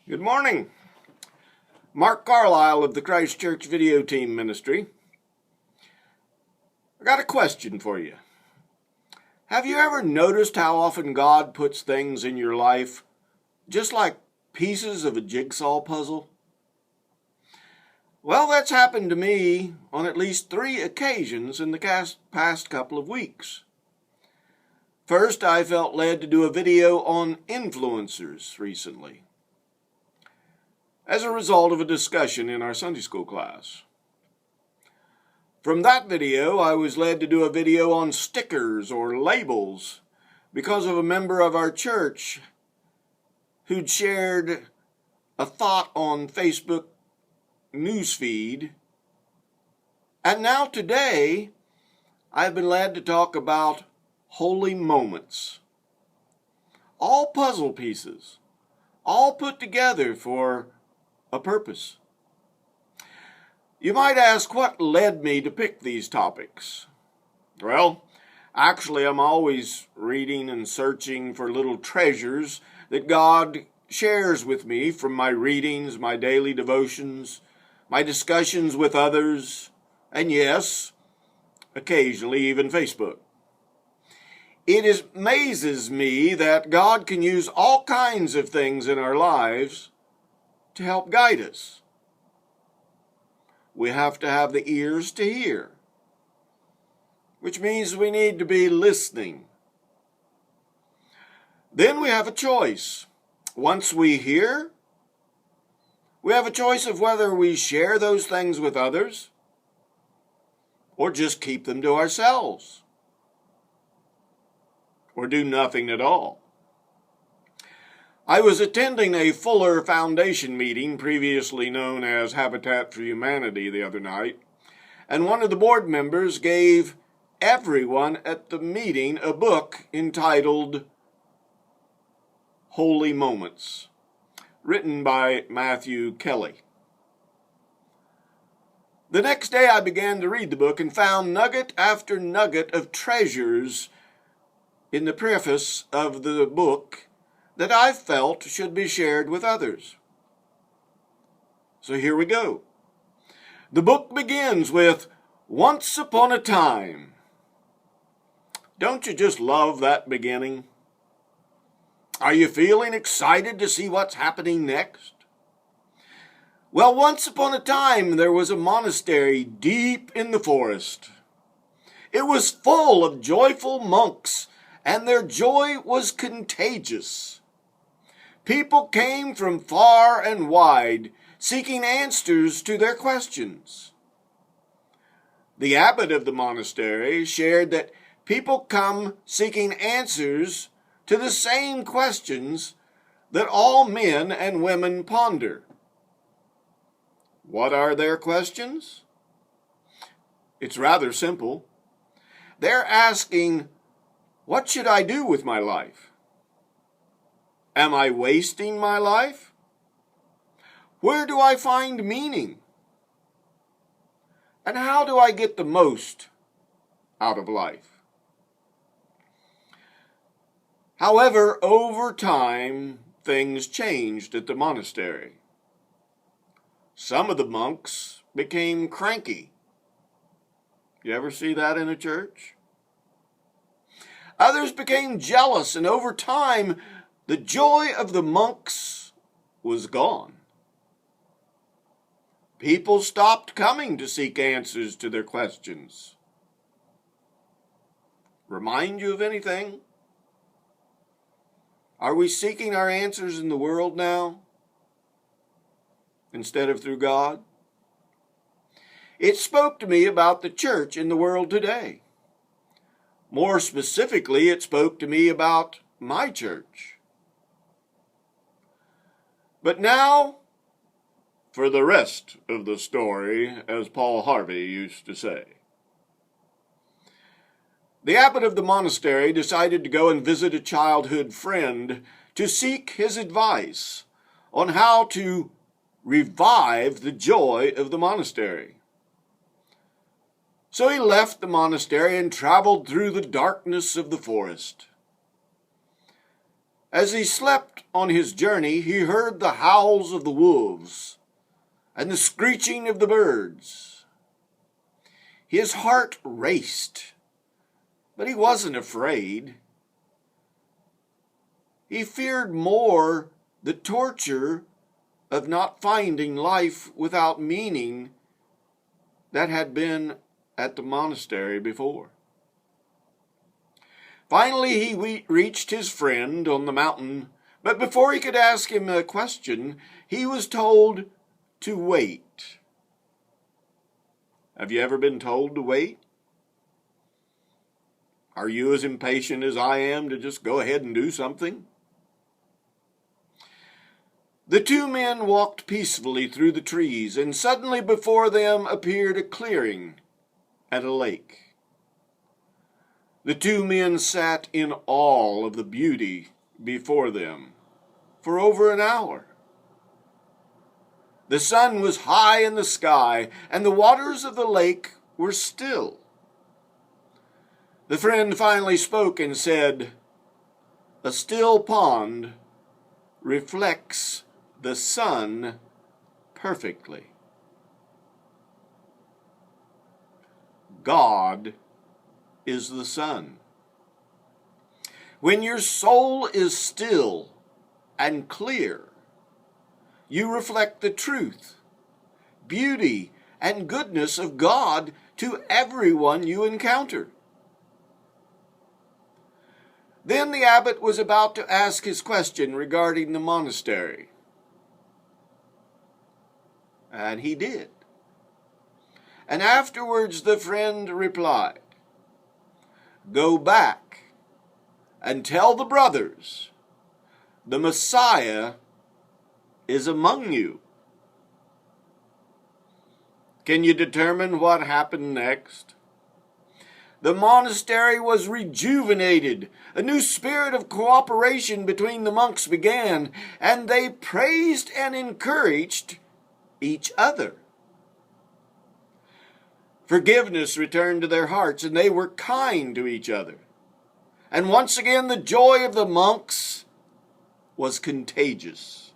Good morning. Mark Carlisle of the Christ Church Video Team Ministry. I got a question for you. Have you ever noticed how often God puts things in your life just like pieces of a jigsaw puzzle? Well, that's happened to me on at least 3 occasions in the past couple of weeks. First, I felt led to do a video on influencers recently, as a result of a discussion in our Sunday school class. From that video, I was led to do a video on stickers or labels because of a member of our church who'd shared a thought on Facebook newsfeed. And now today, I've been led to talk about holy moments. All puzzle pieces, all put together for a purpose. You might ask what led me to pick these topics. Well, actually, I'm always reading and searching for little treasures that God shares with me from my readings, my daily devotions, my discussions with others, and yes, occasionally even Facebook. It amazes me that God can use all kinds of things in our lives to help guide us. We have to have the ears to hear, which means we need to be listening. Then we have a choice. Once we hear, we have a choice of whether we share those things with others or just keep them to ourselves or do nothing at all. I was attending a Fuller Foundation meeting, previously known as Habitat for Humanity, the other night, and one of the board members gave everyone at the meeting a book entitled Holy Moments, written by Matthew Kelly. The next day I began to read the book and found nugget after nugget of treasures in the preface of the book that I felt should be shared with others. So here we go. The book begins with Once Upon a Time. Don't you just love that beginning? Are you feeling excited to see what's happening next? Well, once upon a time, there was a monastery deep in the forest. It was full of joyful monks, and their joy was contagious. People came from far and wide, seeking answers to their questions. The abbot of the monastery shared that people come seeking answers to the same questions that all men and women ponder. What are their questions? It's rather simple. They're asking, what should I do with my life? Am I wasting my life? Where do I find meaning? And how do I get the most out of life? However, over time, things changed at the monastery. Some of the monks became cranky. You ever see that in a church? Others became jealous, and over time, the joy of the monks was gone. People stopped coming to seek answers to their questions. Remind you of anything? Are we seeking our answers in the world now instead of through God? It spoke to me about the church in the world today. More specifically, it spoke to me about my church. But now, for the rest of the story, as Paul Harvey used to say. The abbot of the monastery decided to go and visit a childhood friend to seek his advice on how to revive the joy of the monastery. So he left the monastery and traveled through the darkness of the forest. As he slept on his journey, he heard the howls of the wolves and the screeching of the birds. His heart raced, but he wasn't afraid. He feared more the torture of not finding life without meaning that had been at the monastery before. Finally, he reached his friend on the mountain, but before he could ask him a question, he was told to wait. Have you ever been told to wait? Are you as impatient as I am to just go ahead and do something? The two men walked peacefully through the trees, and suddenly before them appeared a clearing and a lake. The two men sat in awe of the beauty before them for over an hour. The sun was high in the sky, and the waters of the lake were still. The friend finally spoke and said, "A still pond reflects the sun perfectly." God is the sun. When your soul is still and clear, you reflect the truth, beauty, and goodness of God to everyone you encounter. Then the abbot was about to ask his question regarding the monastery. And he did. And afterwards the friend replied, "Go back and tell the brothers the Messiah is among you." Can you determine what happened next? The monastery was rejuvenated. A new spirit of cooperation between the monks began, and they praised and encouraged each other. Forgiveness returned to their hearts, and they were kind to each other. And once again, the joy of the monks was contagious.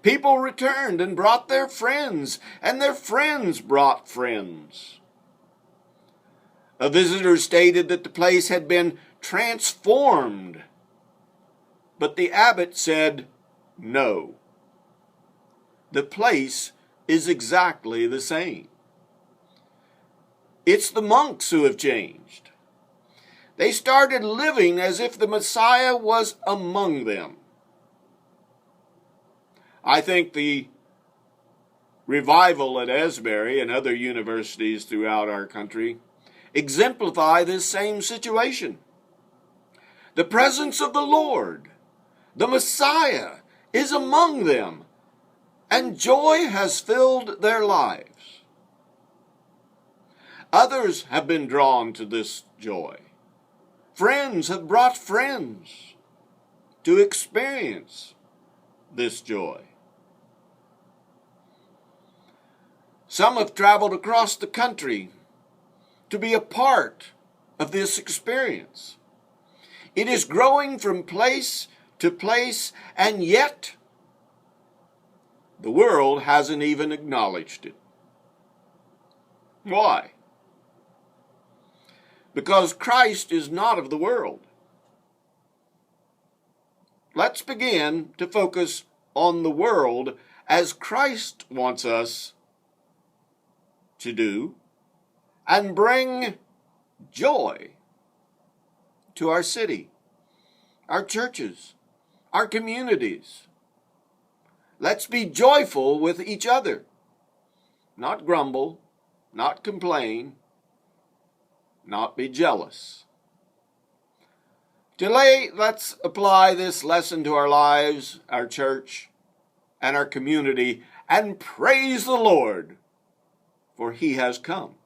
People returned and brought their friends, and their friends brought friends. A visitor stated that the place had been transformed, but the abbot said, "No. The place is exactly the same. It's the monks who have changed. They started living as if the Messiah was among them." I think the revival at Asbury and other universities throughout our country exemplify this same situation. The presence of the Lord, the Messiah, is among them, and joy has filled their lives. Others have been drawn to this joy. Friends have brought friends to experience this joy. Some have traveled across the country to be a part of this experience. It is growing from place to place, and yet the world hasn't even acknowledged it. Why? Because Christ is not of the world. Let's begin to focus on the world as Christ wants us to do, and bring joy to our city, our churches, our communities. Let's be joyful with each other, not grumble, not complain, not be jealous. Today, let's apply this lesson to our lives, our church, and our community, and praise the Lord, for he has come.